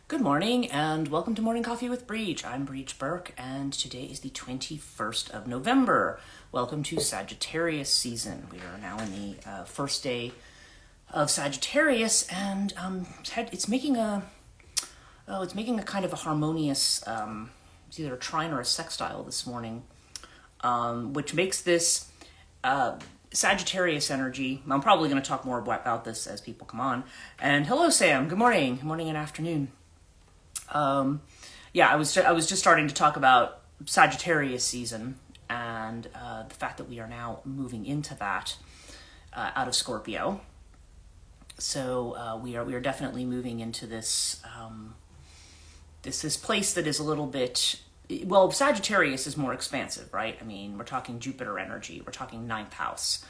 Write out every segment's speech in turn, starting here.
Good morning and welcome to Morning Coffee with Brigid. I'm Brigid Burke and today is the 21st of November. Welcome to Sagittarius season. We are now in the first day of Sagittarius and it's making a kind of a harmonious, it's either a trine or a sextile this morning, which makes this Sagittarius energy. I'm probably going to talk more about this as people come on. And hello, Sam. Good morning. Good morning and afternoon. I was just starting to talk about Sagittarius season and the fact that we are now moving into that out of Scorpio. So we are definitely moving into this this place that is a little bit, well, Sagittarius is more expansive, right? I mean, we're talking Jupiter energy, we're talking ninth house.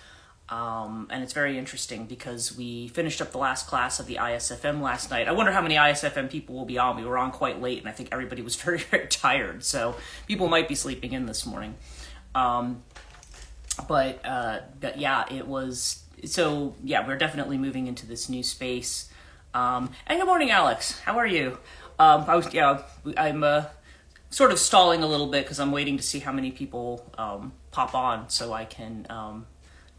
And it's very interesting because we finished up the last class of the ISFM last night. I wonder how many ISFM people will be on. We were on quite late, and I think everybody was very, very tired. So people might be sleeping in this morning. But yeah, it was. So yeah, we're definitely moving into this new space. And good morning, Alex. How are you? I'm sort of stalling a little bit because I'm waiting to see how many people pop on so I can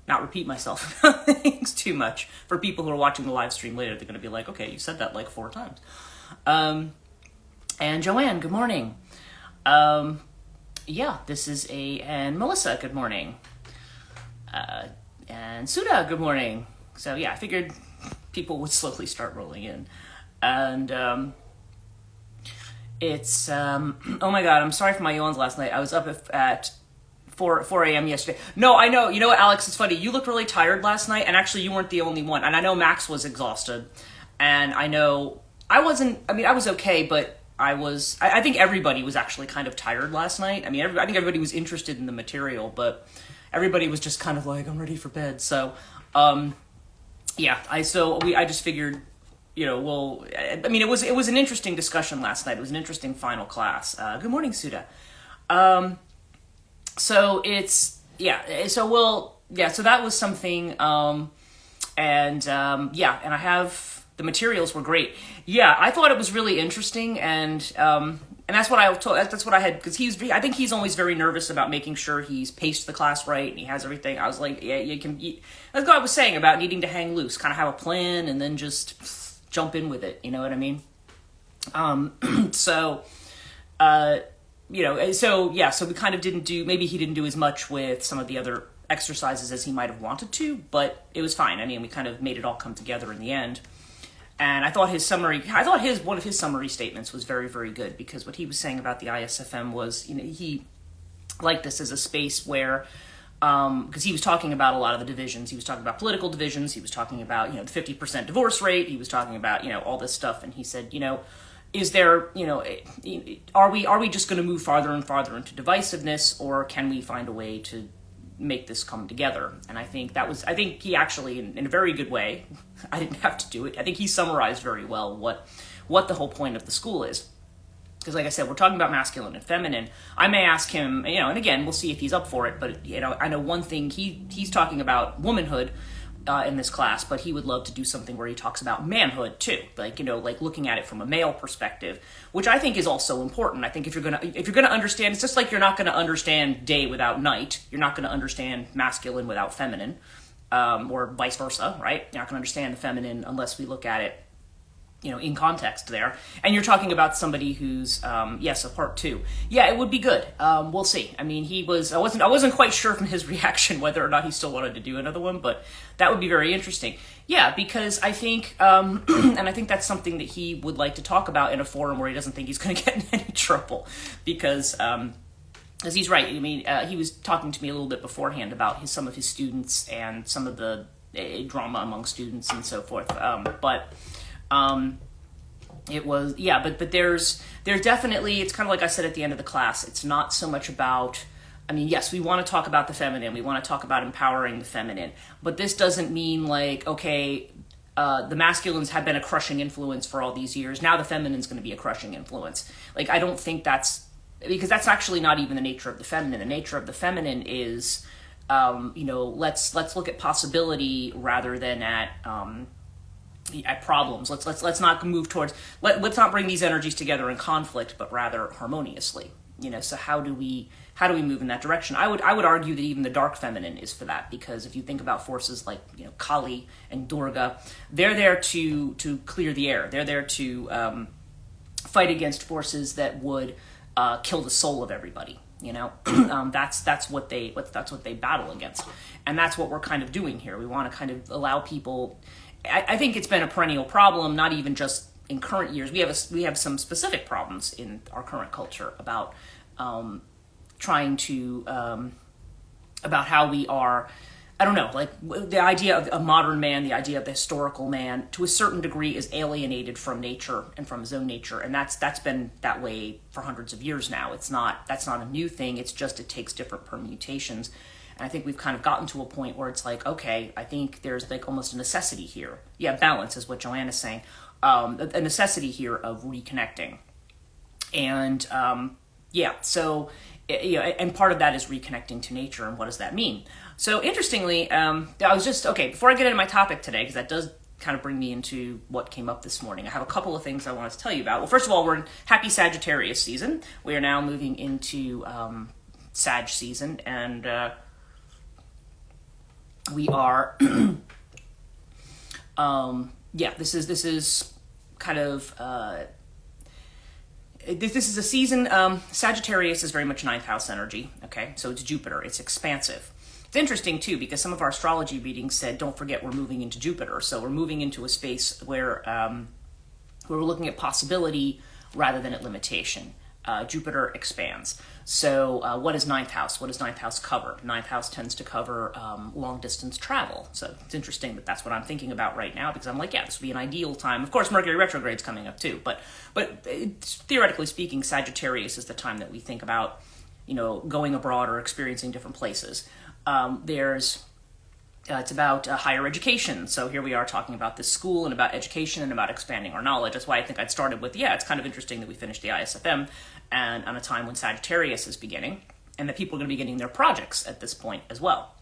not repeat myself about things too much. For people who are watching the live stream later, they're going to be like, okay, you said that like 4 times. And Joanne, good morning. Yeah, this is and Melissa, good morning. And Suda, good morning. So yeah, I figured people would slowly start rolling in. And it's, oh my God, I'm sorry for my yawns last night. I was up at 4 a.m. yesterday. No, I know. You know what, Alex? It's funny. You looked really tired last night, and actually you weren't the only one. And I know Max was exhausted. And I know I wasn't, I mean, I was okay, but I think everybody was actually kind of tired last night. I mean, I think everybody was interested in the material, but everybody was just kind of like, I'm ready for bed. So, yeah, I just figured, you know, well, I mean, it was an interesting discussion last night. It was an interesting final class. Good morning, Suda. So it's, yeah, so that was something, and I have, the materials were great. Yeah, I thought it was really interesting, and that's what I had, because I think he's always very nervous about making sure he's paced the class right, and he has everything. I was like, yeah, that's what I was saying about needing to hang loose, kind of have a plan, and then just jump in with it, you know what I mean? So we kind of maybe he didn't do as much with some of the other exercises as he might have wanted to, but it was fine. I mean, we kind of made it all come together in the end. And I thought one of his summary statements was very, very good, because what he was saying about the ISFM was, you know, he liked this as a space where, because he was talking about a lot of the divisions. He was talking about political divisions. He was talking about, you know, the 50% divorce rate. He was talking about, you know, all this stuff. And he said, you know, is there, you know, are we just going to move farther and farther into divisiveness, or can we find a way to make this come together? And I think he actually, in a very good way, I didn't have to do it, I think he summarized very well what the whole point of the school is. Because like I said, we're talking about masculine and feminine. I may ask him, you know, and again, we'll see if he's up for it, but, you know, I know one thing, he's talking about womanhood in this class, but he would love to do something where he talks about manhood too, like, you know, like looking at it from a male perspective, which I think is also important. I think if you're gonna understand, it's just like you're not gonna understand day without night, you're not gonna understand masculine without feminine, or vice versa, right? You're not gonna understand the feminine unless we look at it, you know, in context there. And you're talking about somebody who's, yes, a part 2. Yeah, it would be good. We'll see. I mean, I wasn't quite sure from his reaction whether or not he still wanted to do another one, but that would be very interesting. Yeah, because I think, and I think that's something that he would like to talk about in a forum where he doesn't think he's going to get in any trouble, because he's right. I mean, he was talking to me a little bit beforehand about some of his students and some of the drama among students and so forth. It was, yeah, but there's definitely, it's kind of like I said at the end of the class, it's not so much about, I mean, yes, we want to talk about the feminine, we want to talk about empowering the feminine, but this doesn't mean like, okay, the masculines have been a crushing influence for all these years, now the feminine's going to be a crushing influence. Like, I don't think because that's actually not even the nature of the feminine. The nature of the feminine is, you know, let's look at possibility rather than at, problems. Let's not move towards, let's not bring these energies together in conflict, but rather harmoniously. So how do we move in that direction? I would argue that even the dark feminine is for that, because if you think about forces like Kali and Durga, they're there to clear the air. They're there to fight against forces that would kill the soul of everybody. That's what they battle against, and that's what we're kind of doing here. We want to kind of allow people. I think it's been a perennial problem, not even just in current years. We have some specific problems in our current culture about trying to about how we are. I don't know, like the idea of a modern man, the idea of the historical man, to a certain degree, is alienated from nature and from his own nature, and that's been that way for hundreds of years now. That's not a new thing. It's just it takes different permutations, and I think we've kind of gotten to a point where it's like, okay, I think there's like almost a necessity here. Yeah, balance is what Joanna's saying. A necessity here of reconnecting, and so and part of that is reconnecting to nature. And what does that mean? So interestingly, I was just, before I get into my topic today, because that does kind of bring me into what came up this morning, I have a couple of things I wanted to tell you about. Well, first of all, we're in happy Sagittarius season. We are now moving into Sag season, and we are, this is kind of, this is a season, Sagittarius is very much ninth house energy, okay? So it's Jupiter, it's expansive. It's interesting, too, because some of our astrology readings said, don't forget we're moving into Jupiter. So we're moving into a space where we're looking at possibility rather than at limitation. Jupiter expands. So what is ninth house? What does ninth house cover? Ninth house tends to cover long-distance travel. So it's interesting that that's what I'm thinking about right now, because I'm like, this would be an ideal time. Of course, Mercury retrograde's coming up, too. But theoretically speaking, Sagittarius is the time that we think about, going abroad or experiencing different places. It's about higher education. So here we are talking about this school and about education and about expanding our knowledge. That's why I think I'd started with, it's kind of interesting that we finished the ISFM and on a time when Sagittarius is beginning, and that people are going to be getting their projects at this point as well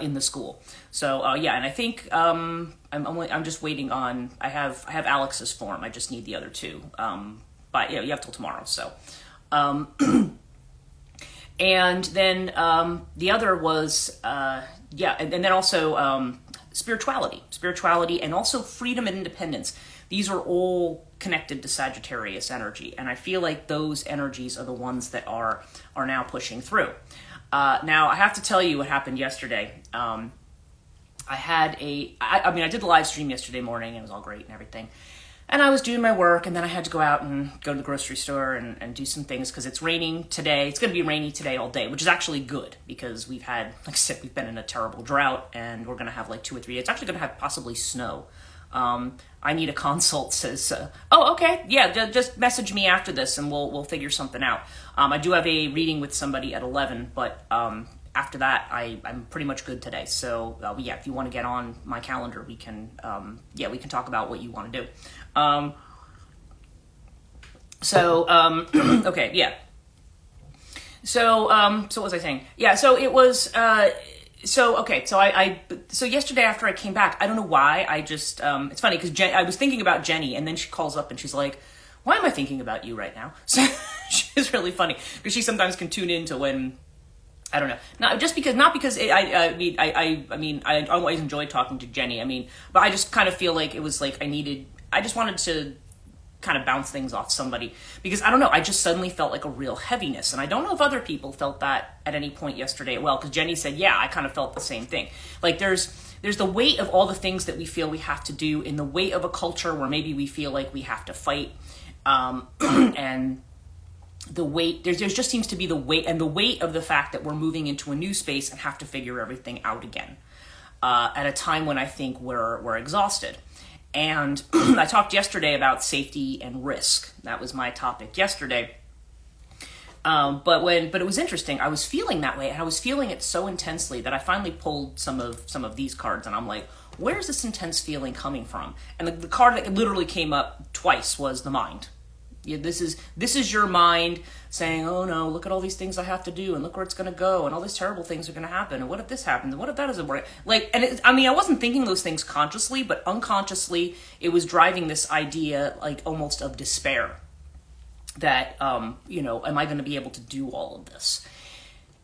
in the school. So and I think I'm just waiting on. I have Alex's form. I just need the other two. But you have till tomorrow. So. And then the other was, and then also spirituality, and also freedom and independence. These are all connected to Sagittarius energy, and I feel like those energies are the ones that are now pushing through. Now, I have to tell you what happened yesterday. I did the live stream yesterday morning, and it was all great and everything. And I was doing my work, and then I had to go out and go to the grocery store and do some things, because it's raining today. It's going to be rainy today all day, which is actually good, because we've had, like I said, we've been in a terrible drought, and we're going to have like 2 or 3 days. It's actually going to have possibly snow. I need a consult, says, okay, just message me after this, and we'll figure something out. I do have a reading with somebody at 11, but after that, I'm pretty much good today. So if you want to get on my calendar, we can talk about what you want to do. Okay, yeah. So what was I saying? Yeah, so it was, so yesterday after I came back, I don't know why, I just, it's funny, because I was thinking about Jenny, and then she calls up and she's like, why am I thinking about you right now? So she's really funny, because she sometimes can tune into when, I don't know, not because I always enjoyed talking to Jenny, but I just kind of feel like it was like I just wanted to kind of bounce things off somebody, because I don't know, I just suddenly felt like a real heaviness, and I don't know if other people felt that at any point yesterday. Well, because Jenny said, I kind of felt the same thing. Like there's the weight of all the things that we feel we have to do, in the weight of a culture where maybe we feel like we have to fight, and the weight, there just seems to be the weight of the fact that we're moving into a new space and have to figure everything out again, at a time when I think we're exhausted. And I talked yesterday about safety and risk. That was my topic yesterday. But it was interesting. I was feeling that way, and I was feeling it so intensely that I finally pulled some of these cards, and I'm like, where's this intense feeling coming from? And the card that literally came up twice was the mind. Yeah, this is your mind saying, oh no, look at all these things I have to do, and look where it's going to go, and all these terrible things are going to happen, and what if this happens, and what if that doesn't work? Like, and I wasn't thinking those things consciously, but unconsciously, it was driving this idea, like, almost of despair. That, am I going to be able to do all of this?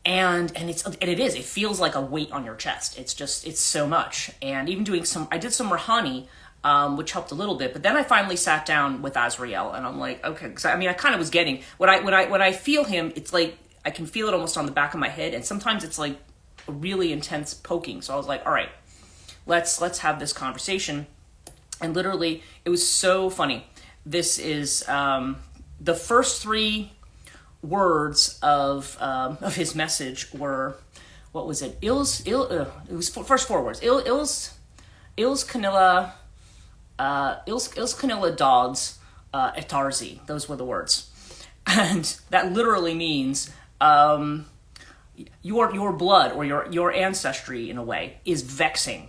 And it feels like a weight on your chest. It's so much. And even I did some Rahani, which helped a little bit, but then I finally sat down with Azrael, and I'm like, okay, because I kind of was getting, when I feel him, it's like, I can feel it almost on the back of my head, and sometimes it's like a really intense poking. So I was like, all right, let's have this conversation. And literally, it was so funny. This is, the first 3 words of his message were, what was it? It was first 4 words. Ils canilla dogs etarzi. Those were the words, and that literally means your blood or your ancestry in a way is vexing.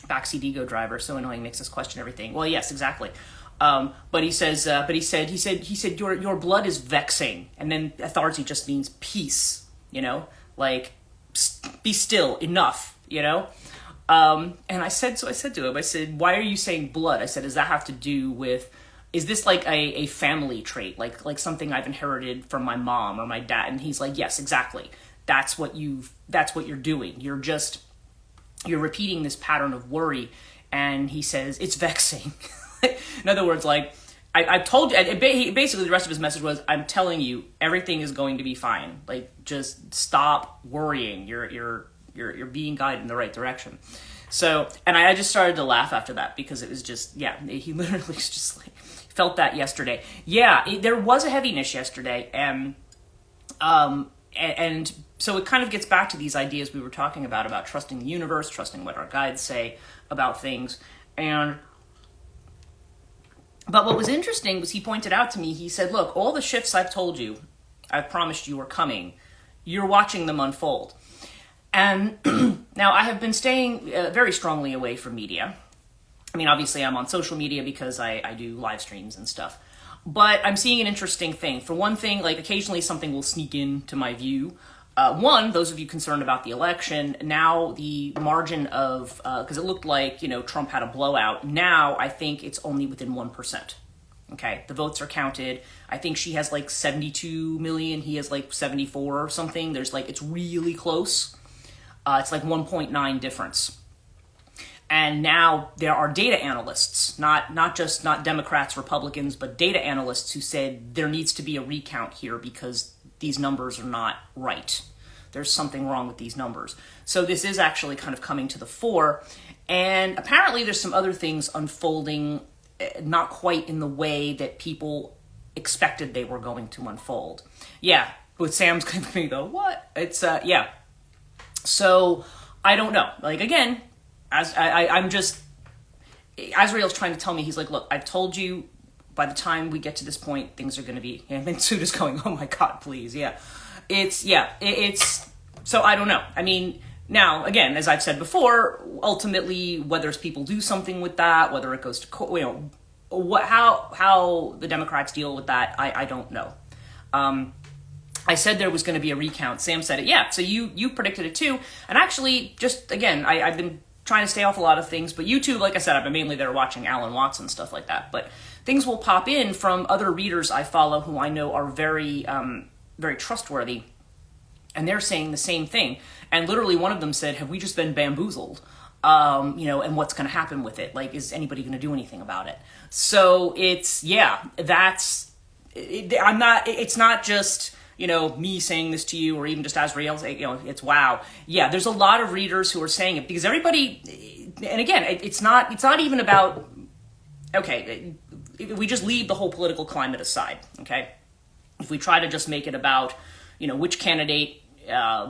Backseat ego driver, so annoying, makes us question everything. Well, yes, exactly. But he said your blood is vexing, and then authority just means peace, like be still, enough, and I said to him, I said, why are you saying blood? I said, does that have to do with, is this like a family trait, like something I've inherited from my mom or my dad? And he's like, yes, exactly. That's what you're doing. You're repeating this pattern of worry. And he says, it's vexing. In other words, like, I've told you, basically the rest of his message was, I'm telling you, everything is going to be fine. Like, just stop worrying. You're being guided in the right direction. So, and I just started to laugh after that, because it was just, he literally was just like, felt that yesterday. There was a heaviness yesterday, and so it kind of gets back to these ideas we were talking about trusting the universe, trusting what our guides say about things. But what was interesting was he pointed out to me, he said, look, all the shifts I've told you, I've promised you are coming, you're watching them unfold. And now I have been staying very strongly away from media. I mean, obviously I'm on social media because I do live streams and stuff. But I'm seeing an interesting thing. For one thing, like, occasionally something will sneak into my view. One, those of you concerned about the election, now the margin of, because it looked like, Trump had a blowout. Now I think it's only within 1%. Okay, the votes are counted. I think she has like 72 million. He has like 74 or something. There's like, it's really close. It's like 1.9 difference. And now there are data analysts, not Democrats, Republicans, but data analysts who said there needs to be a recount here because these numbers are not right. There's something wrong with these numbers. So this is actually kind of coming to the fore. And apparently there's some other things unfolding, not quite in the way that people expected they were going to unfold. Yeah, with Sam's going to go, what? It's, yeah. So I don't know. Like, again, I'm just, Azrael's trying to tell me, he's like, look, I've told you, by the time we get to this point, things are going to be, and then Suda's going, oh my God, please. Yeah. It's, so I don't know. I mean, now, again, as I've said before, ultimately, whether people do something with that, whether it goes to court, how the Democrats deal with that, I don't know. I said there was going to be a recount. Sam said it. Yeah. So you predicted it too. And actually, just again, I've been trying to stay off a lot of things, but YouTube, like I said, I've been mainly there watching Alan Watts and stuff like that. But things will pop in from other readers I follow who I know are very, very trustworthy. And they're saying the same thing. And literally one of them said, have we just been bamboozled? And what's going to happen with it? Like, is anybody going to do anything about it? So it's, it's not just, me saying this to you or even just Azrael saying, it's wow. Yeah, there's a lot of readers who are saying it because everybody, and again, it's not even about, okay, we just leave the whole political climate aside, okay? If we try to just make it about, which candidate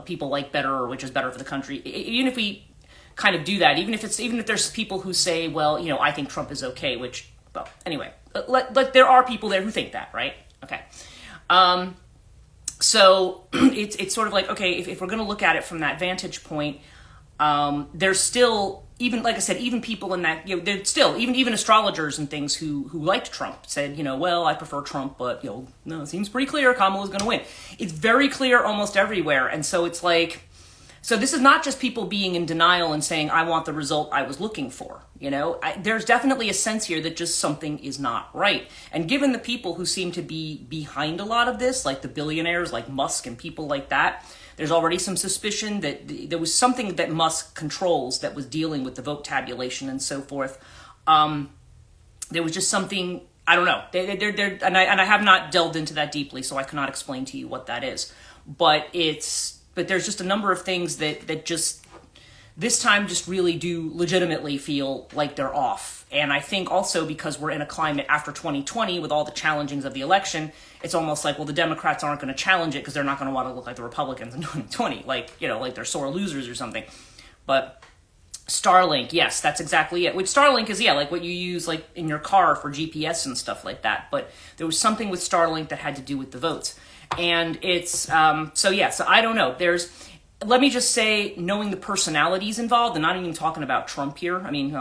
people like better or which is better for the country, even if we kind of do that, even if there's people who say, well, I think Trump is okay, which, well, anyway, there are people there who think that, right? Okay. So it's sort of like, okay, if we're going to look at it from that vantage point, there's still even, like I said, even people in that, they're still, even astrologers and things who liked Trump said, well, I prefer Trump, but, no, it seems pretty clear Kamala's going to win. It's very clear almost everywhere. And so it's like, so this is not just people being in denial and saying, I want the result I was looking for. There's definitely a sense here that just something is not right. And given the people who seem to be behind a lot of this, like the billionaires like Musk and people like that, there's already some suspicion that there was something that Musk controls that was dealing with the vote tabulation and so forth. There was just something, I don't know. And I have not delved into that deeply, so I cannot explain to you what that is. But there's just a number of things that just this time just really do legitimately feel like they're off. And I think also because we're in a climate after 2020 with all the challengings of the election, it's almost like, well, the Democrats aren't going to challenge it because they're not going to want to look like the Republicans in 2020, like they're sore losers or something. But Starlink, yes, that's exactly it. Which Starlink is, like what you use like in your car for GPS and stuff like that. But there was something with Starlink that had to do with the votes. And it's, so I don't know. Let me just say, knowing the personalities involved, and not even talking about Trump here. I mean,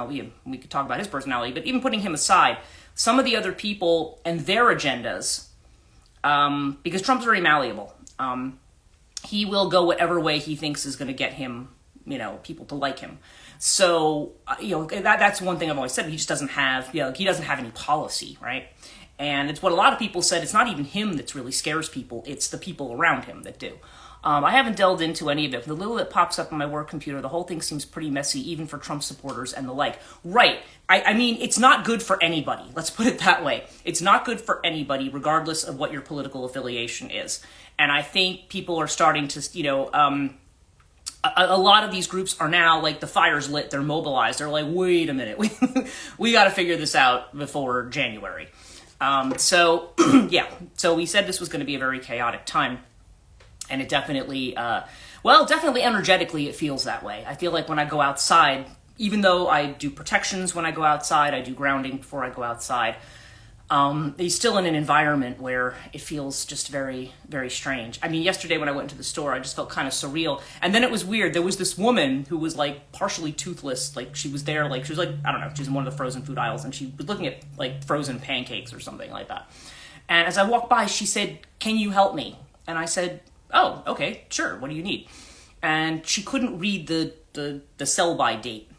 we could talk about his personality, but even putting him aside, some of the other people and their agendas, because Trump's very malleable. He will go whatever way he thinks is going to get him, people to like him. So, that's one thing I've always said. He just doesn't have, he doesn't have any policy, right? And it's what a lot of people said. It's not even him that really scares people. It's the people around him that do. I haven't delved into any of it. The little that pops up on my work computer, the whole thing seems pretty messy, even for Trump supporters and the like. Right. I mean, it's not good for anybody. Let's put it that way. It's not good for anybody, regardless of what your political affiliation is. And I think people are starting to, a lot of these groups are now, like, the fire's lit, they're mobilized. They're like, wait a minute, we got to figure this out before January. So we said this was going to be a very chaotic time. And it definitely, definitely energetically it feels that way. I feel like when I go outside, even though I do protections when I go outside, I do grounding before I go outside, he's still in an environment where it feels just very, very strange. I mean, yesterday when I went into the store, I just felt kind of surreal. And then it was weird. There was this woman who was like partially toothless. Like she was there, like she was like, I don't know, she was in one of the frozen food aisles and she was looking at like frozen pancakes or something like that. And as I walked by, she said, "Can you help me?" And I said, "Oh, okay, sure. What do you need?" And she couldn't read the sell-by date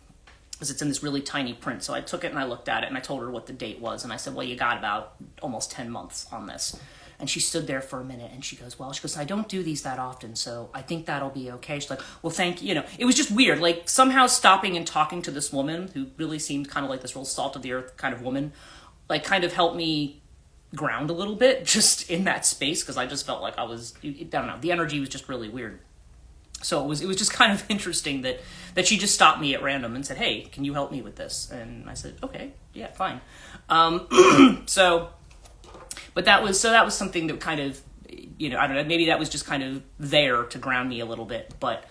because it's in this really tiny print. So I took it and I looked at it and I told her what the date was. And I said, "Well, you got about almost 10 months on this." And she stood there for a minute and she goes, "I don't do these that often, so I think that'll be okay." She's like, "Well, thank you." It was just weird. Like somehow stopping and talking to this woman who really seemed kind of like this real salt of the earth kind of woman, like kind of helped me ground a little bit just in that space because I just felt like I don't know, the energy was just really weird. So it was just kind of interesting that she just stopped me at random and said, "Hey, can you help me with this?" And I said, "Okay, yeah, fine." But that was something that kind of, I don't know, maybe that was just kind of there to ground me a little bit. But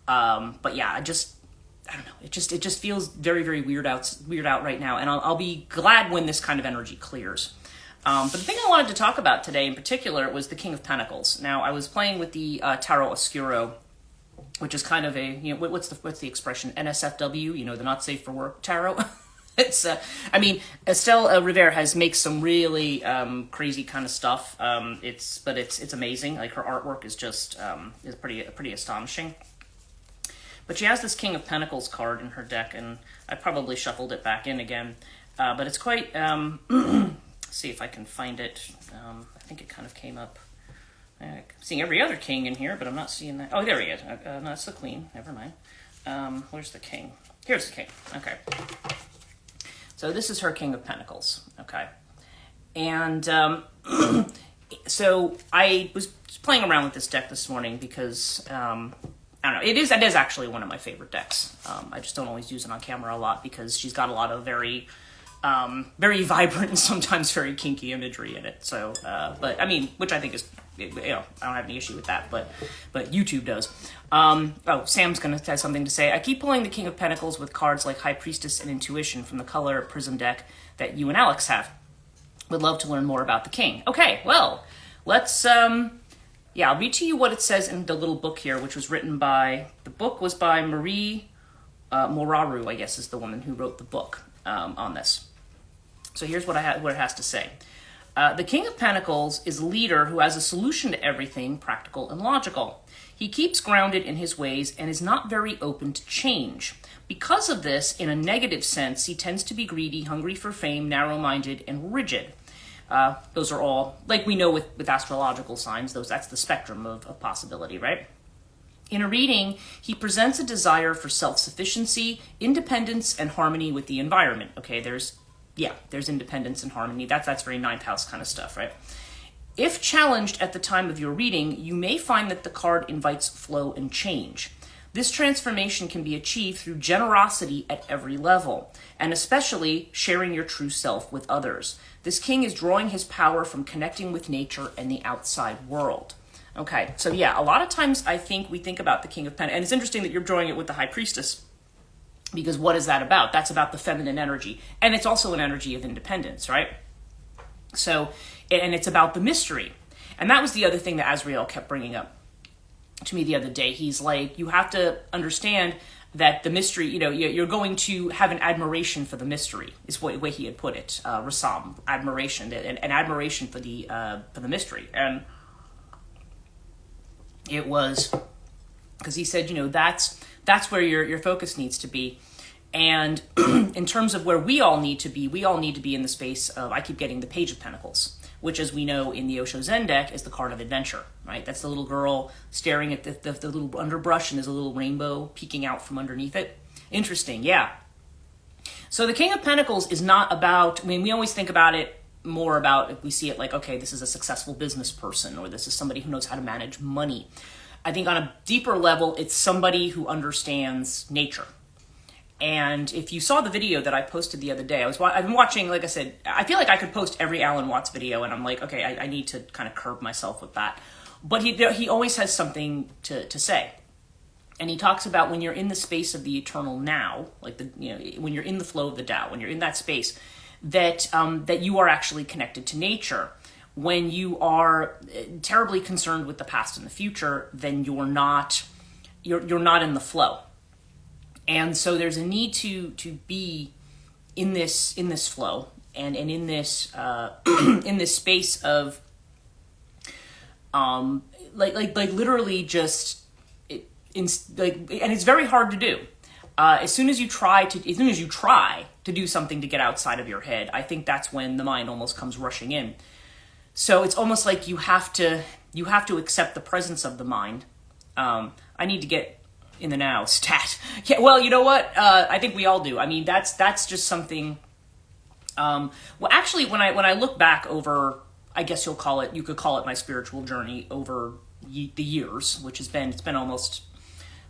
yeah, I don't know. It just feels very, very weird out right now. And I'll be glad when this kind of energy clears. But the thing I wanted to talk about today in particular was the King of Pentacles. Now, I was playing with the Tarot Oscuro, which is kind of a, what's the expression? NSFW, the not safe for work tarot. It's, Estelle Rivera makes some really crazy kind of stuff. It's amazing. Like her artwork is just is pretty astonishing. But she has this King of Pentacles card in her deck, and I probably shuffled it back in again. But it's quite. See if I can find it. I think it kind of came up. I'm seeing every other king in here, but I'm not seeing that. Oh, there he is. No, that's the queen. Never mind. Where's the king? Here's the king. Okay. So this is her King of Pentacles. Okay. And so I was playing around with this deck this morning because, I don't know, it is actually one of my favorite decks. I just don't always use it on camera a lot because she's got a lot of very vibrant and sometimes very kinky imagery in it. So, but I mean, which I think is, I don't have any issue with that, but YouTube does. Sam's going to have something to say. I keep pulling the King of Pentacles with cards like High Priestess and Intuition from the Color Prism deck that you and Alex have. Would love to learn more about the King. Okay, well, let's, I'll read to you what it says in the little book here, which was written by, the book was by Marie Moraru, I guess, is the woman who wrote the book on this. So here's what it has to say. The King of Pentacles is a leader who has a solution to everything, practical and logical. He keeps grounded in his ways and is not very open to change. Because of this, in a negative sense, he tends to be greedy, hungry for fame, narrow-minded, and rigid. Those are all, like we know with astrological signs, that's the spectrum of possibility, right? In a reading, he presents a desire for self-sufficiency, independence, and harmony with the environment. Okay, there's independence and harmony. That's very ninth house kind of stuff, right? If challenged at the time of your reading, you may find that the card invites flow and change. This transformation can be achieved through generosity at every level, and especially sharing your true self with others. This king is drawing his power from connecting with nature and the outside world. Okay, so yeah, a lot of times I think we think about the King of Pentacles, and it's interesting that you're drawing it with the High Priestess, because what is that about? That's about the feminine energy, and it's also an energy of independence, right? So, and it's about the mystery. And that was the other thing that Azrael kept bringing up to me the other day. He's like, you have to understand that the mystery, you're going to have an admiration for the mystery, is the way he had put it. Rasam, admiration, an admiration for the mystery. And it was, because he said, that's where your focus needs to be. And in terms of where we all need to be in the space of, I keep getting the Page of Pentacles, which, as we know in the Osho Zen deck, is the card of adventure, right? That's the little girl staring at the little underbrush, and there's a little rainbow peeking out from underneath it. Interesting, yeah. So the King of Pentacles is not about, we always think about it more about, if we see it like, okay, this is a successful business person, or this is somebody who knows how to manage money. I think on a deeper level, it's somebody who understands nature. And if you saw the video that I posted the other day, I've been watching, like I said, I feel like I could post every Alan Watts video, and I'm like, okay, I need to kind of curb myself with that. But he always has something to say. And he talks about when you're in the space of the eternal now, like when you're in the flow of the Tao, when you're in that space, that you are actually connected to nature. When you are terribly concerned with the past and the future, then you're not in the flow. And so there's a need to be in this flow and in this in this space of like literally just and it's very hard to do. As soon as you try to do something to get outside of your head, I think that's when the mind almost comes rushing in. So it's almost like you have to accept the presence of the mind. I need to get in the now stat. Yeah, well, you know what? I think we all do. I mean, that's just something. Well, actually, when I look back over, I guess you could call it my spiritual journey over the years, which it's been almost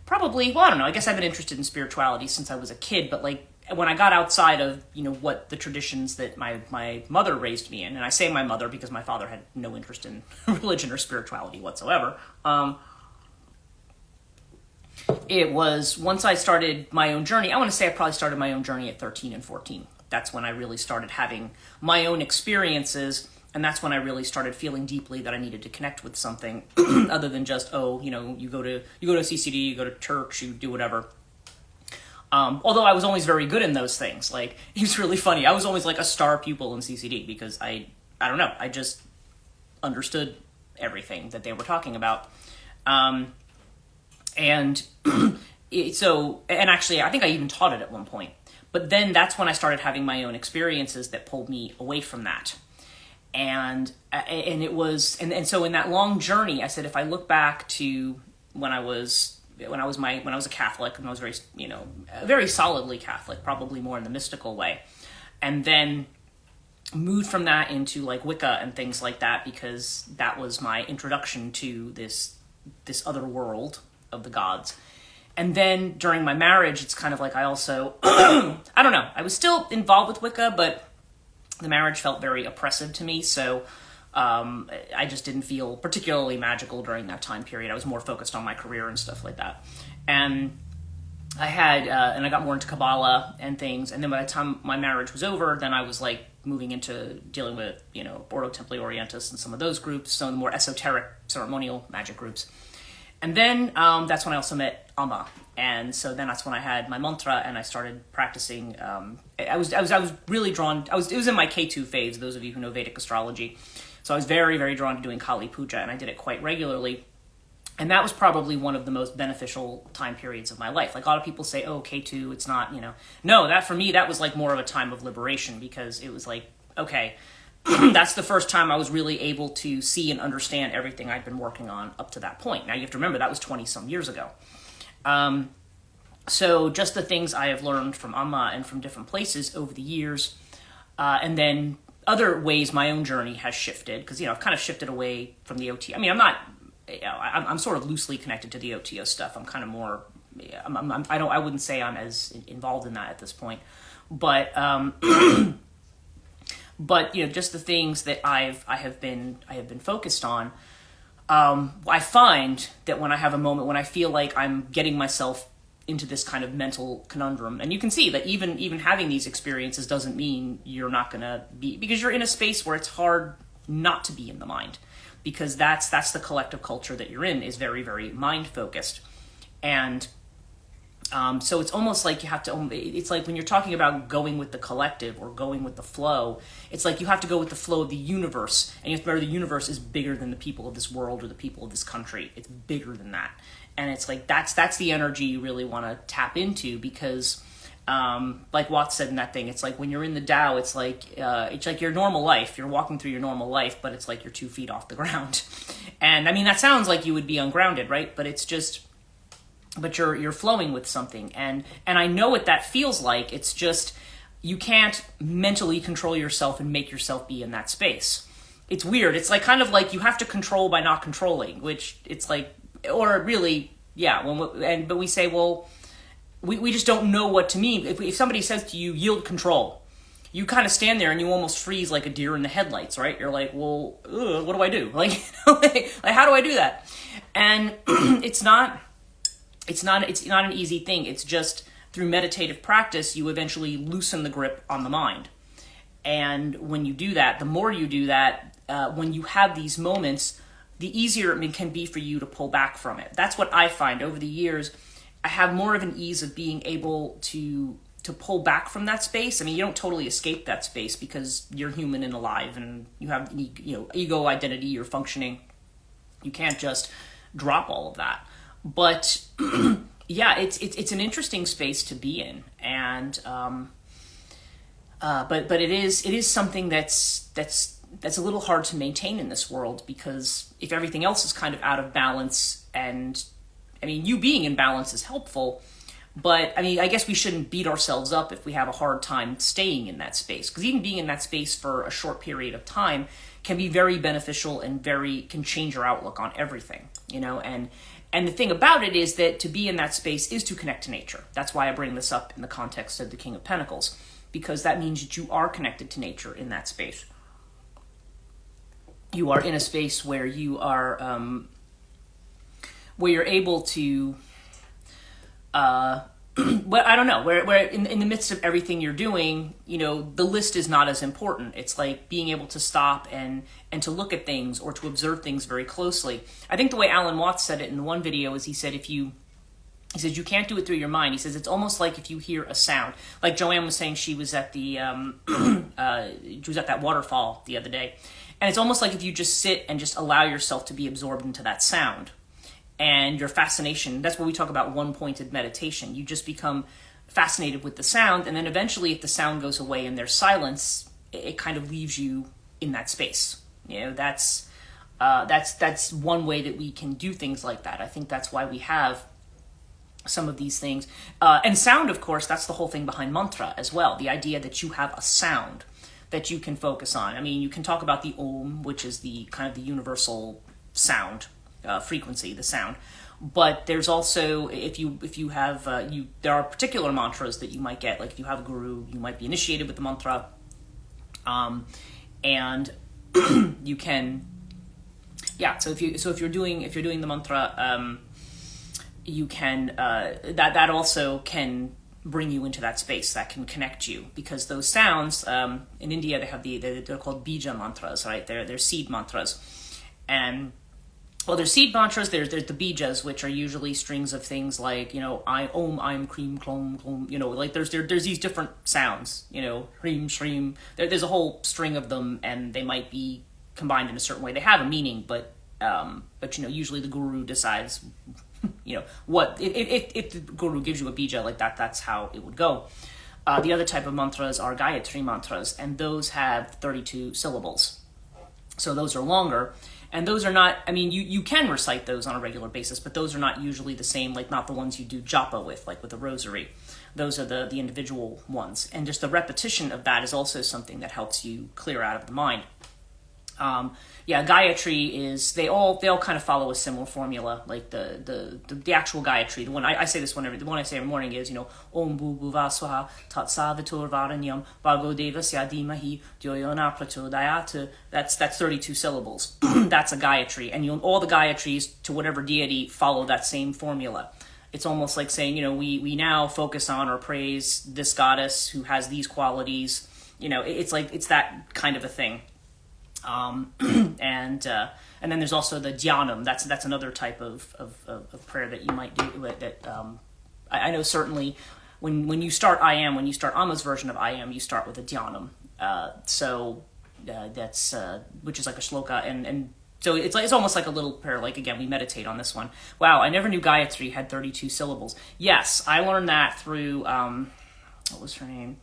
probably, well, I don't know. I guess I've been interested in spirituality since I was a kid, but like when I got outside of what the traditions that my mother raised me in, and I say my mother because my father had no interest in religion or spirituality whatsoever. It was once I started my own journey, I want to say I probably started my own journey at 13 and 14. That's when I really started having my own experiences, and that's when I really started feeling deeply that I needed to connect with something other than just, you go to CCD, you go to church, you do whatever. Although I was always very good in those things. Like, it was really funny. I was always like a star pupil in CCD because I don't know, I just understood everything that they were talking about. And actually, I think I even taught it at one point. But then that's when I started having my own experiences that pulled me away from that. And it was, and so in that long journey, I said, if I look back to when I was a Catholic, and I was very solidly Catholic, probably more in the mystical way, and then moved from that into like Wicca and things like that, because that was my introduction to this other world of the gods. And then during my marriage, it's kind of like I also, I don't know, I was still involved with Wicca, but the marriage felt very oppressive to me, so I just didn't feel particularly magical during that time period. I was more focused on my career and stuff like that. And I got more into Kabbalah and things, and then by the time my marriage was over, then I was like moving into dealing with, Ordo Templi Orientis and some of those groups, some of the more esoteric ceremonial magic groups. And then that's when I also met Amma. And so then that's when I had my mantra and I started practicing. I was really drawn. It was in my K2 phase, those of you who know Vedic astrology. So I was very, very drawn to doing Kali Puja, and I did it quite regularly. And that was probably one of the most beneficial time periods of my life. Like a lot of people say, oh, K2, it's not, No, that for me, that was like more of a time of liberation, because it was like, okay, that's the first time I was really able to see and understand everything I'd been working on up to that point. Now you have to remember that was 20 some years ago. So just the things I have learned from Amma and from different places over the years, and then other ways my own journey has shifted, because, I've kind of shifted away from the OT. I mean, I'm sort of loosely connected to the OTO stuff. I'm kind of more, I wouldn't say I'm as involved in that at this point, but, but just the things that I have been focused on. I find that when I have a moment when I feel like I'm getting myself into this kind of mental conundrum, and you can see that even having these experiences doesn't mean you're not going to be, because you're in a space where it's hard not to be in the mind, because that's the collective culture that you're in, is very, very mind focused. And so it's almost like you have to, it's like when you're talking about going with the collective or going with the flow, it's like you have to go with the flow of the universe. And you have to remember the universe is bigger than the people of this world or the people of this country. It's bigger than that. And it's like, that's the energy you really want to tap into, because like Watts said in that thing, it's like when you're in the Tao, it's like your normal life. You're walking through your normal life, but it's like you're 2 feet off the ground. And I mean, that sounds like you would be ungrounded, right? But it's just, but you're flowing with something. And I know what that feels like. It's just, you can't mentally control yourself and make yourself be in that space. It's weird. It's like kind of like you have to control by not controlling, which it's like, or really, yeah. But we say, well, we just don't know what to mean. If somebody says to you, yield control, you kind of stand there and you almost freeze like a deer in the headlights, right? You're like, well, what do I do? Like, like how do I do that? And it's not an easy thing. It's just through meditative practice, you eventually loosen the grip on the mind. And when you do that, the more you do that, when you have these moments, the easier it can be for you to pull back from it. That's what I find over the years. I have more of an ease of being able to pull back from that space. I mean, you don't totally escape that space because you're human and alive, and you have ego, identity, you're functioning. You can't just drop all of that. But yeah, it's an interesting space to be in, and but it is something that's a little hard to maintain in this world, because if everything else is kind of out of balance, and I mean, you being in balance is helpful, but I mean, I guess we shouldn't beat ourselves up if we have a hard time staying in that space, because even being in that space for a short period of time can be very beneficial and can change your outlook on everything, and the thing about it is that to be in that space is to connect to nature. That's why I bring this up in the context of the King of Pentacles, because that means that you are connected to nature in that space. You are in a space where you are, where you're able to, well, I don't know, where in the midst of everything you're doing, the list is not as important. It's like being able to stop and to look at things or to observe things very closely. I think the way Alan Watts said it in one video is he said, he says, you can't do it through your mind. He says, it's almost like if you hear a sound. Like Joanne was saying, she was at the, she was at that waterfall the other day. And it's almost like if you just sit and just allow yourself to be absorbed into that sound. And your fascination, that's what we talk about, one-pointed meditation. You just become fascinated with the sound, and then eventually if the sound goes away and there's silence, it kind of leaves you in that space. That's one way that we can do things like that. I think that's why we have some of these things. And sound, of course, that's the whole thing behind mantra as well. The idea that you have a sound that you can focus on. I mean, you can talk about the Om, which is the kind of the universal sound, frequency, the sound. But there's also, if you have, there are particular mantras that you might get. Like if you have a guru, you might be initiated with the mantra, and you can, yeah. So if you're doing the mantra, you can that also can bring you into that space, that can connect you, because those sounds in India, they have they're called bija mantras, right? They're seed mantras, and Well, there's seed mantras. There's the bijas, which are usually strings of things like, I om, I'm cream, clom, clom. Like there's these different sounds. Hreem, shreem. There's a whole string of them, and they might be combined in a certain way. They have a meaning, but usually the guru decides, what if the guru gives you a bija like that, that's how it would go. The other type of mantras are Gayatri mantras, and those have 32 syllables. So those are longer. And those are not, you can recite those on a regular basis, but those are not usually the same, like not the ones you do japa with, like with a rosary. Those are the individual ones. And just the repetition of that is also something that helps you clear out of the mind. Gayatri is, they all kind of follow a similar formula, like the actual Gayatri. The one I say this one the one I say every morning is, Om Bhuva Swaha Tat Savitur Varanyam Bhargo Devasya Dhimahi Dhyoyona Prachodayat. That's 32 syllables. That's a Gayatri. And all the Gayatris to whatever deity follow that same formula. It's almost like saying, we now focus on or praise this goddess who has these qualities. It's that kind of a thing. And then there's also the dhyanam. That's another type of prayer that you might do. I know certainly when you start when you start Amma's version of I am, you start with a dhyanam. That's which is like a shloka, and so it's almost like a little prayer. Like again, we meditate on this one. Wow, I never knew Gayatri had 32 syllables. Yes, I learned that through what was her name?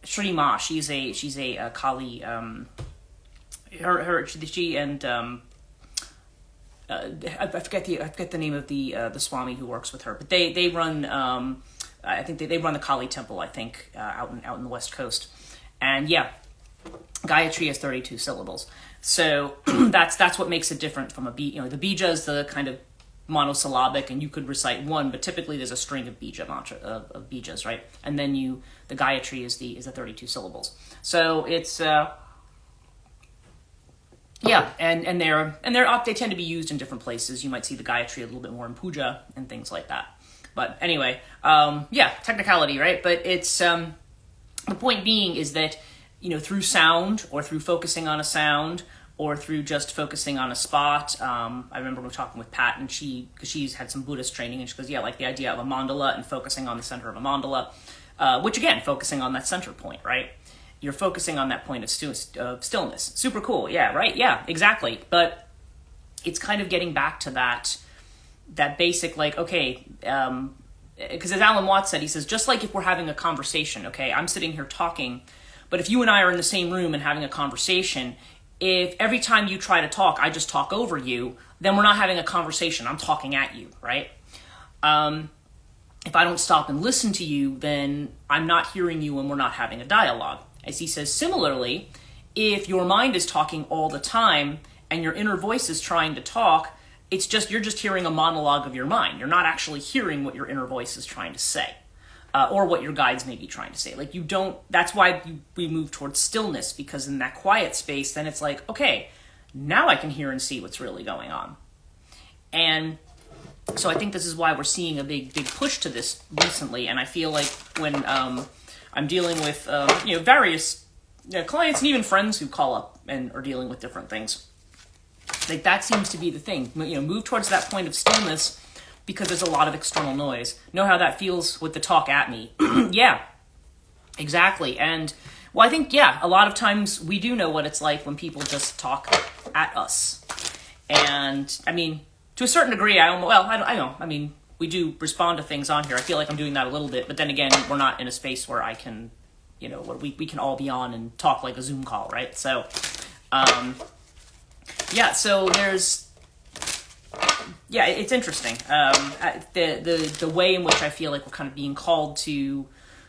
Shri Ma. She's a Kali. She and I forget the name of the Swami who works with her, but they run I think they run the Kali temple, I think, out in the West Coast. And Gayatri has 32 syllables. So that's what makes it different from the bija is the kind of monosyllabic, and you could recite one, but typically there's a string of bija mantra of bijas, right? And then the Gayatri is the 32 syllables. So it's and they tend to be used in different places. You might see the Gayatri a little bit more in puja and things like that. But anyway, technicality, right? But it's the point being is that through sound or through focusing on a sound, or through just focusing on a spot. I remember we were talking with Pat, and because she's had some Buddhist training, and she goes, like the idea of a mandala and focusing on the center of a mandala, which again, focusing on that center point, right? You're focusing on that point of stillness. Super cool, yeah, right? Yeah, exactly. But it's kind of getting back to that basic, like, okay, because as Alan Watts said, he says, just like if we're having a conversation, okay, I'm sitting here talking, but if you and I are in the same room and having a conversation, if every time you try to talk, I just talk over you, then we're not having a conversation. I'm talking at you, right? If I don't stop and listen to you, then I'm not hearing you and we're not having a dialogue. As he says, similarly, if your mind is talking all the time and your inner voice is trying to talk, you're just hearing a monologue of your mind. You're not actually hearing what your inner voice is trying to say. Or what your guides may be trying to say. Like that's why we move towards stillness, because in that quiet space, then it's like, okay, now I can hear and see what's really going on. And so I think this is why we're seeing a big push to this recently. And I feel like when I'm dealing with, various clients and even friends who call up and are dealing with different things, like that seems to be the thing, move towards that point of stillness, because there's a lot of external noise. Know how that feels with the talk at me. Yeah, exactly. And well, I think, a lot of times we do know what it's like when people just talk at us. And to a certain degree, I know. We do respond to things on here. I feel like I'm doing that a little bit, but then again, we're not in a space where I can, where we can all be on and talk like a Zoom call, right? So, so there's, it's interesting. The way in which I feel like we're kind of being called to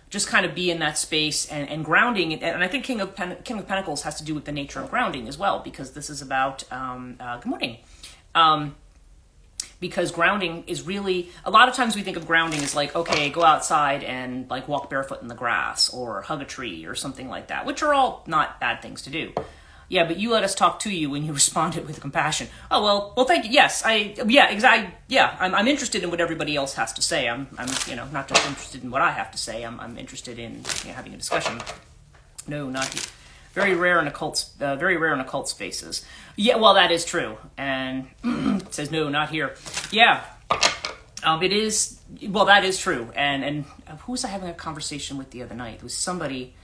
just kind of be in that space and grounding. And I think King of Pentacles has to do with the nature of grounding as well, because this is about, good morning. Because grounding is really, a lot of times we think of grounding as like, okay, go outside and like walk barefoot in the grass or hug a tree or something like that, which are all not bad things to do. Yeah, but you let us talk to you when you responded with compassion. Oh, well, thank you. Yes, exactly. Yeah, I'm interested in what everybody else has to say. I'm not just interested in what I have to say. I'm interested in having a discussion. No, not you. Very rare in occult spaces. Yeah, well, that is true. And it says, no, not here. Yeah, it is. Well, that is true. And who was I having a conversation with the other night? It was somebody.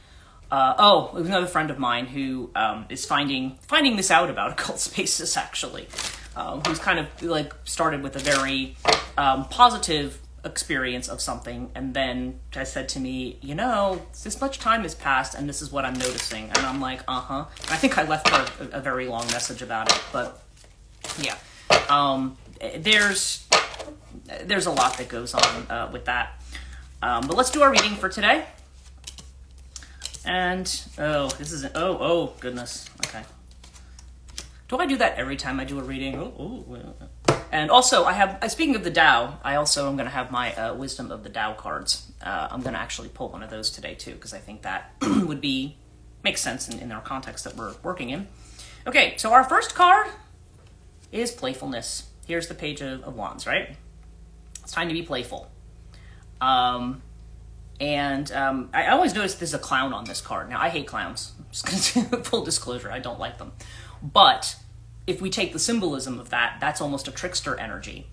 It was another friend of mine who is finding this out about occult spaces, actually. Who's kind of like started with a very positive experience of something, and then said to me, this much time has passed and this is what I'm noticing. And I'm like, I think I left her a very long message about it, but yeah. There's a lot that goes on with that. But let's do our reading for today. And, goodness. Okay. Do I do that every time I do a reading? And also, speaking of the Tao, I also am going to have my Wisdom of the Tao cards. I'm going to actually pull one of those today, too, because I think that would make sense in our context that we're working in. Okay, so our first card is playfulness. Here's the Page of Wands, right? It's time to be playful. I always notice there's a clown on this card. Now, I hate clowns. Just full disclosure, I don't like them. But if we take the symbolism of that, that's almost a trickster energy.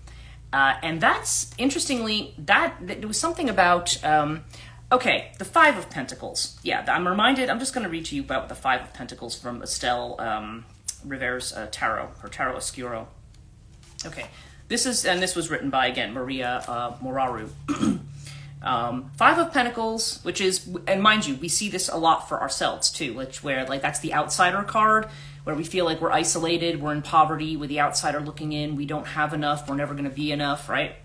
And that's, interestingly, there was something about, the Five of Pentacles. Yeah, I'm just going to read to you about the Five of Pentacles from Estelle Rivera's Tarot, or Tarot Oscuro. Okay, this was written by, again, Maria Moraru. Five of Pentacles, which is, and mind you, we see this a lot for ourselves too, where that's the outsider card, where we feel like we're isolated, we're in poverty, with the outsider looking in, we don't have enough, we're never going to be enough, right?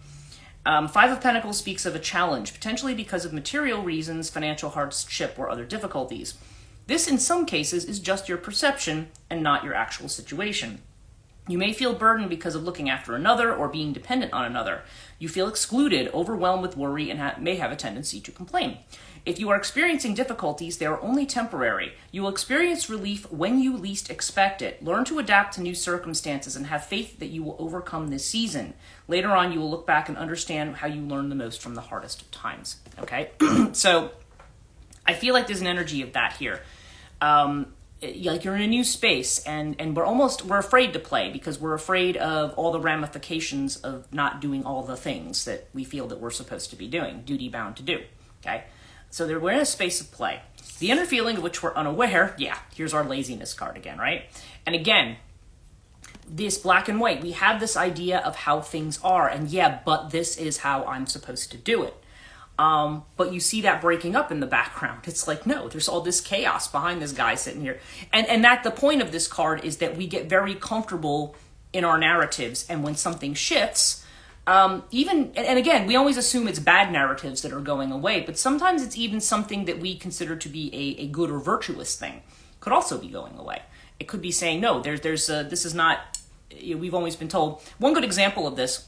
Five of Pentacles speaks of a challenge, potentially because of material reasons, financial hardship, or other difficulties. This, in some cases, is just your perception and not your actual situation. You may feel burdened because of looking after another or being dependent on another. You feel excluded, overwhelmed with worry, and may have a tendency to complain. If you are experiencing difficulties, they are only temporary. You will experience relief when you least expect it. Learn to adapt to new circumstances and have faith that you will overcome this season. Later on, you will look back and understand how you learned the most from the hardest of times. Okay? So, I feel like there's an energy of that here. Like you're in a new space and we're afraid to play because we're afraid of all the ramifications of not doing all the things that we feel that we're supposed to be doing, duty bound to do. Okay, so we're in a space of play. The inner feeling of which we're unaware, here's our laziness card again, right? And again, this black and white, we have this idea of how things are, and but this is how I'm supposed to do it. But you see that breaking up in the background. It's like, no, there's all this chaos behind this guy sitting here. And that the point of this card is that we get very comfortable in our narratives. And when something shifts, and again, we always assume it's bad narratives that are going away, but sometimes it's even something that we consider to be a good or virtuous thing could also be going away. It could be saying, no, this is not, we've always been told. One good example of this,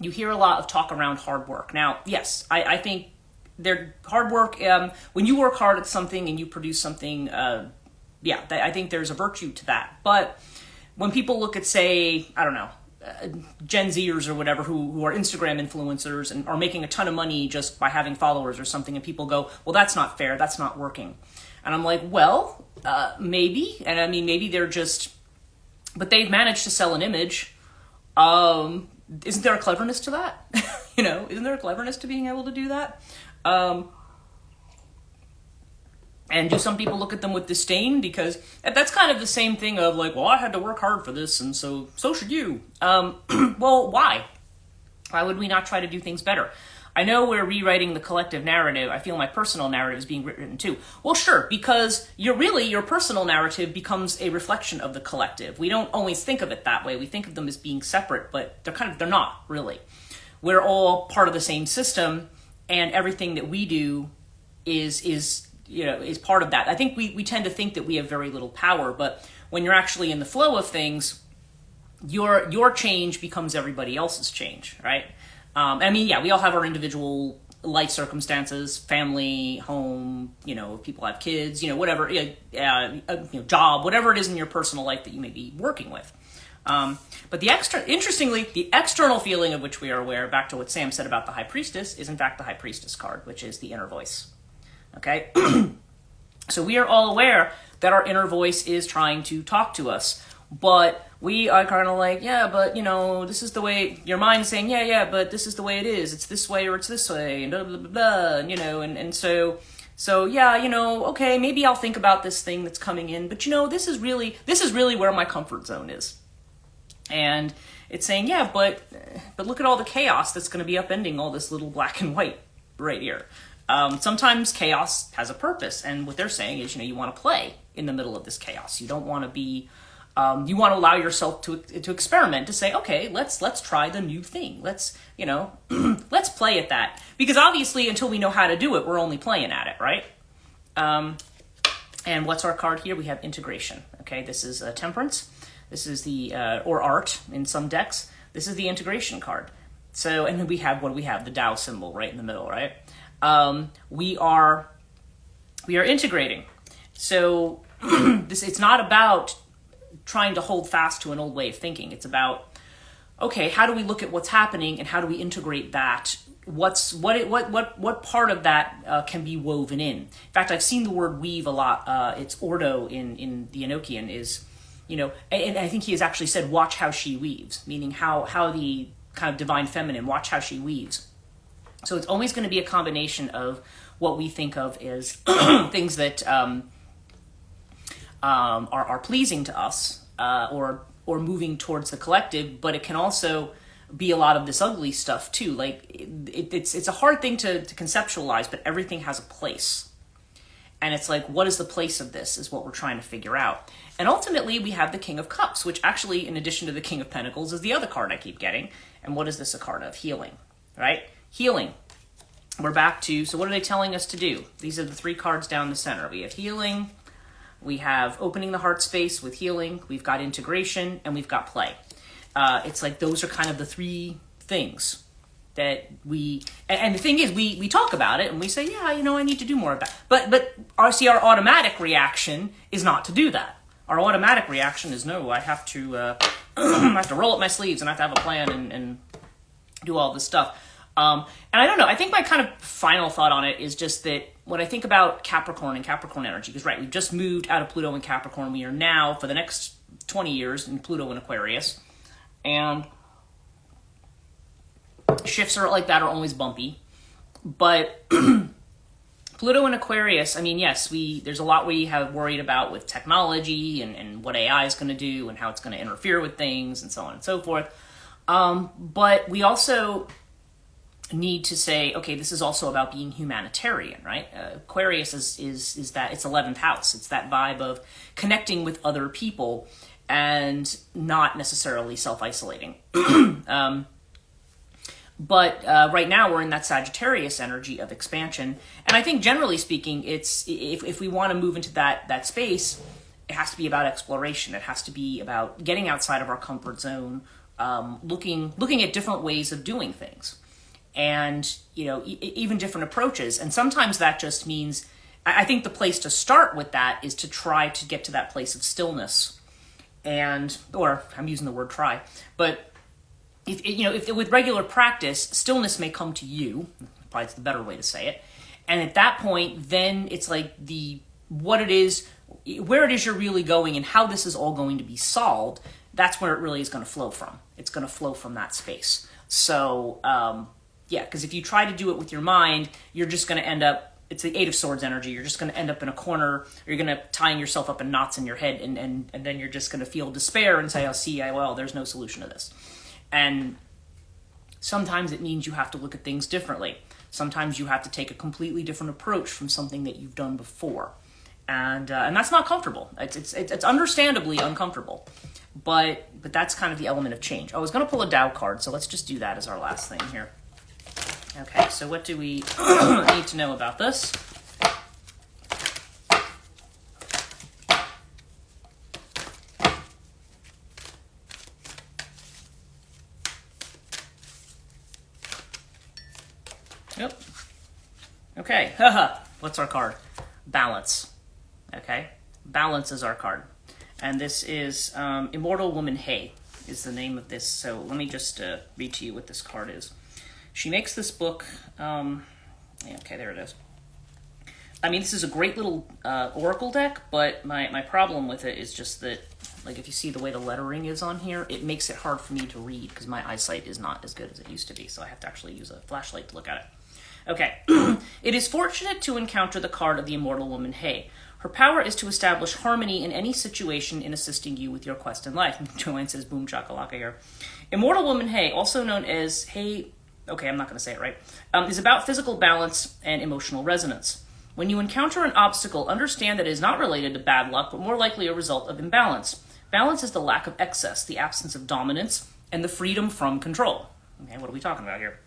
you hear a lot of talk around hard work. Now, yes, I think hard work, when you work hard at something and you produce something, I think there's a virtue to that. But when people look at, say, I don't know, Gen Zers or whatever who are Instagram influencers and are making a ton of money just by having followers or something, and people go, well, that's not fair, that's not working. And I'm like, well, maybe. And I mean, maybe they're just, but they've managed to sell an image. Isn't there a cleverness to that? Isn't there a cleverness to being able to do that? And do some people look at them with disdain? Because that's kind of the same thing of like, well, I had to work hard for this, and so should you. Well, why? Why would we not try to do things better? I know we're rewriting the collective narrative. I feel my personal narrative is being written too. Well, sure, because your personal narrative becomes a reflection of the collective. We don't always think of it that way. We think of them as being separate, but they're not really. We're all part of the same system, and everything that we do is part of that. I think we tend to think that we have very little power, but when you're actually in the flow of things, your change becomes everybody else's change, right? We all have our individual life circumstances, family, home, if people have kids, whatever, job, whatever it is in your personal life that you may be working with. But interestingly, the external feeling of which we are aware, back to what Sam said about the High Priestess, is in fact the High Priestess card, which is the inner voice. Okay? So we are all aware that our inner voice is trying to talk to us, but we are kind of like, yeah, but, you know, this is the way, your mind is saying, yeah, but this is the way it is. It's this way or it's this way, and blah, blah, blah, blah, you know, and so yeah, you know, okay, maybe I'll think about this thing that's coming in, but, you know, this is really where my comfort zone is. And it's saying, yeah, but look at all the chaos that's going to be upending all this little black and white right here. Sometimes chaos has a purpose, and what they're saying is, you know, you want to play in the middle of this chaos. You don't want to be, you want to allow yourself to experiment, to say, okay, let's try the new thing. Let's, you know, let's play at that. Because obviously, until we know how to do it, we're only playing at it, right? And what's our card here? We have integration. Okay, this is temperance. This is the, or art in some decks. This is the integration card. So, and then we have, what do we have? The Tao symbol right in the middle, right? We are integrating. So it's not about trying to hold fast to an old way of thinking. It's about, okay, how do we look at what's happening and how do we integrate that? What part of that can be woven in? In fact, I've seen the word weave a lot. It's ordo in the Enochian is, you know, and I think he has actually said, watch how she weaves, meaning how the kind of divine feminine, watch how she weaves. So it's always going to be a combination of what we think of as things that are pleasing to us or moving towards the collective, but it can also be a lot of this ugly stuff too. Like it's a hard thing to conceptualize, but everything has a place. And it's like, what is the place of this is what we're trying to figure out. And ultimately, we have the King of Cups, which actually, in addition to the King of Pentacles, is the other card I keep getting. And what is this a card of? Healing, right? Healing. We're back to, so what are they telling us to do? These are the three cards down the center. We have healing, we have opening the heart space with healing, we've got integration, and we've got play. It's like those are kind of the three things that we, and the thing is, we talk about it and we say, yeah, you know, I need to do more of that. But our automatic reaction is not to do that. Our automatic reaction is, no, I have to, I have to roll up my sleeves and I have to have a plan and do all this stuff. And I don't know, I think my kind of final thought on it is just that when I think about Capricorn and Capricorn energy, because right, we've just moved out of Pluto and Capricorn. We are now, for the next 20 years, in Pluto and Aquarius. And shifts are like that are always bumpy. But Pluto and Aquarius, I mean, yes, there's a lot we have worried about with technology and what AI is going to do and how it's going to interfere with things and so on and so forth. But we also need to say, okay, this is also about being humanitarian, right? Aquarius is that, it's 11th house. It's that vibe of connecting with other people and not necessarily self-isolating. But right now we're in that Sagittarius energy of expansion. And I think generally speaking, it's if we want to move into that space, it has to be about exploration. It has to be about getting outside of our comfort zone, looking at different ways of doing things. And, you know, even different approaches. And sometimes that just means, I think the place to start with that is to try to get to that place of stillness. Or I'm using the word try, but if with regular practice, stillness may come to you, probably it's the better way to say it. And at that point, then it's like where it is you're really going and how this is all going to be solved, that's where it really is going to flow from. It's going to flow from that space. So, yeah, because if you try to do it with your mind, you're just going to end up, it's the Eight of Swords energy, you're just going to end up in a corner, or you're going to tying yourself up in knots in your head, and then you're just going to feel despair and say, well, there's no solution to this. And sometimes it means you have to look at things differently. Sometimes you have to take a completely different approach from something that you've done before. And that's not comfortable. It's understandably uncomfortable. But that's kind of the element of change. I was going to pull a Tao card, so let's just do that as our last thing here. Okay, so what do we need to know about this? Yep. Okay, what's our card? Balance. Okay, balance is our card. And this is Immortal Woman Hay is the name of this. So let me just read to you what this card is. She makes this book, okay, there it is. I mean, this is a great little oracle deck, but my problem with it is just that, like, if you see the way the lettering is on here, it makes it hard for me to read because my eyesight is not as good as it used to be, so I have to actually use a flashlight to look at it. Okay. It is fortunate to encounter the card of the immortal woman Hay. Her power is to establish harmony in any situation in assisting you with your quest in life. Joanne says, boom chakalaka here. Immortal woman Hay, also known as Hay, okay, I'm not going to say it right, is about physical balance and emotional resonance. When you encounter an obstacle, understand that it is not related to bad luck, but more likely a result of imbalance. Balance is the lack of excess, the absence of dominance, and the freedom from control. Okay, what are we talking about here?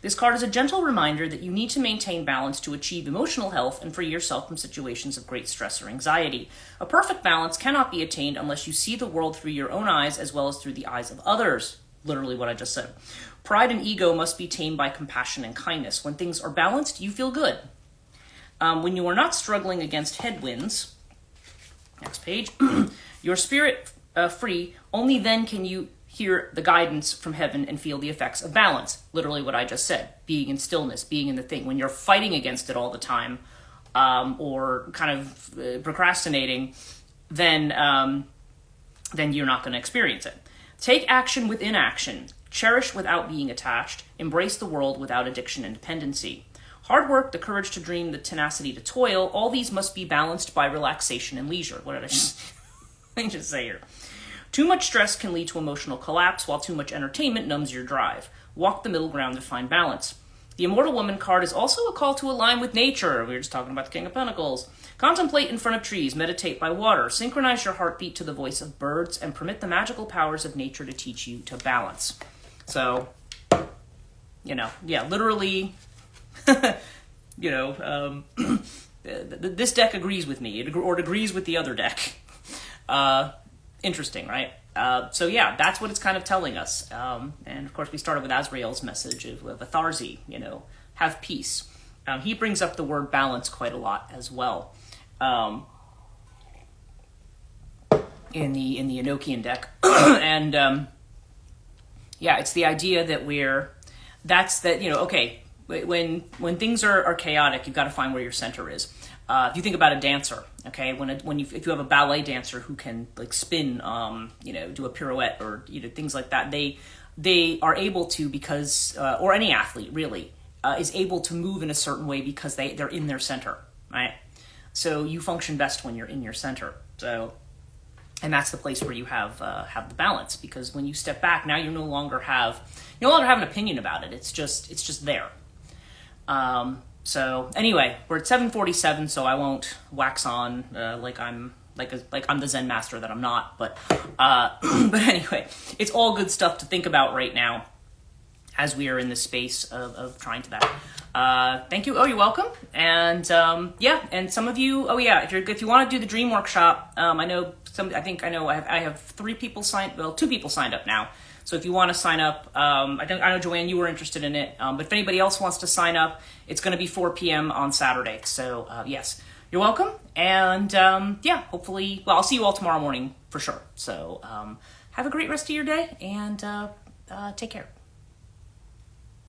This card is a gentle reminder that you need to maintain balance to achieve emotional health and free yourself from situations of great stress or anxiety. A perfect balance cannot be attained unless you see the world through your own eyes as well as through the eyes of others. Literally what I just said. Pride and ego must be tamed by compassion and kindness. When things are balanced, you feel good. When you are not struggling against headwinds, next page, your spirit free, only then can you hear the guidance from heaven and feel the effects of balance. Literally what I just said, being in stillness, being in the thing. When you're fighting against it all the time, or kind of procrastinating, then you're not going to experience it. Take action within action. Cherish without being attached. Embrace the world without addiction and dependency. Hard work, the courage to dream, the tenacity to toil, all these must be balanced by relaxation and leisure. What did I just say here? Too much stress can lead to emotional collapse, while too much entertainment numbs your drive. Walk the middle ground to find balance. The Immortal Woman card is also a call to align with nature. We were just talking about the King of Pentacles. Contemplate in front of trees, meditate by water, synchronize your heartbeat to the voice of birds, and permit the magical powers of nature to teach you to balance. So, literally, this deck agrees with me, or it agrees with the other deck. Interesting, right? So yeah, that's what it's kind of telling us. And of course, we started with Azrael's message of Atharzi, have peace. He brings up the word balance quite a lot as well. In the Enochian deck. And it's the idea that when things are chaotic, you've got to find where your center is. If you think about a dancer, okay, if you have a ballet dancer who can like spin, do a pirouette or things like that, they are able to because or any athlete really is able to move in a certain way because they're in their center, right? So you function best when you're in your center. So, and that's the place where you have the balance, because when you step back, now you no longer have an opinion about it. It's just there. So anyway, we're at 7:47, so I won't wax on like I'm the Zen master that I'm not. But anyway, it's all good stuff to think about right now as we are in the space of trying to that. Thank you. Oh, you're welcome. And and some of you. Oh yeah, if you want to do the dream workshop, I know I have 2 people signed up now. So if you want to sign up, I know, Joanne, you were interested in it. But if anybody else wants to sign up, it's going to be 4 p.m. on Saturday. So, yes, you're welcome. And, hopefully, I'll see you all tomorrow morning for sure. So have a great rest of your day and take care.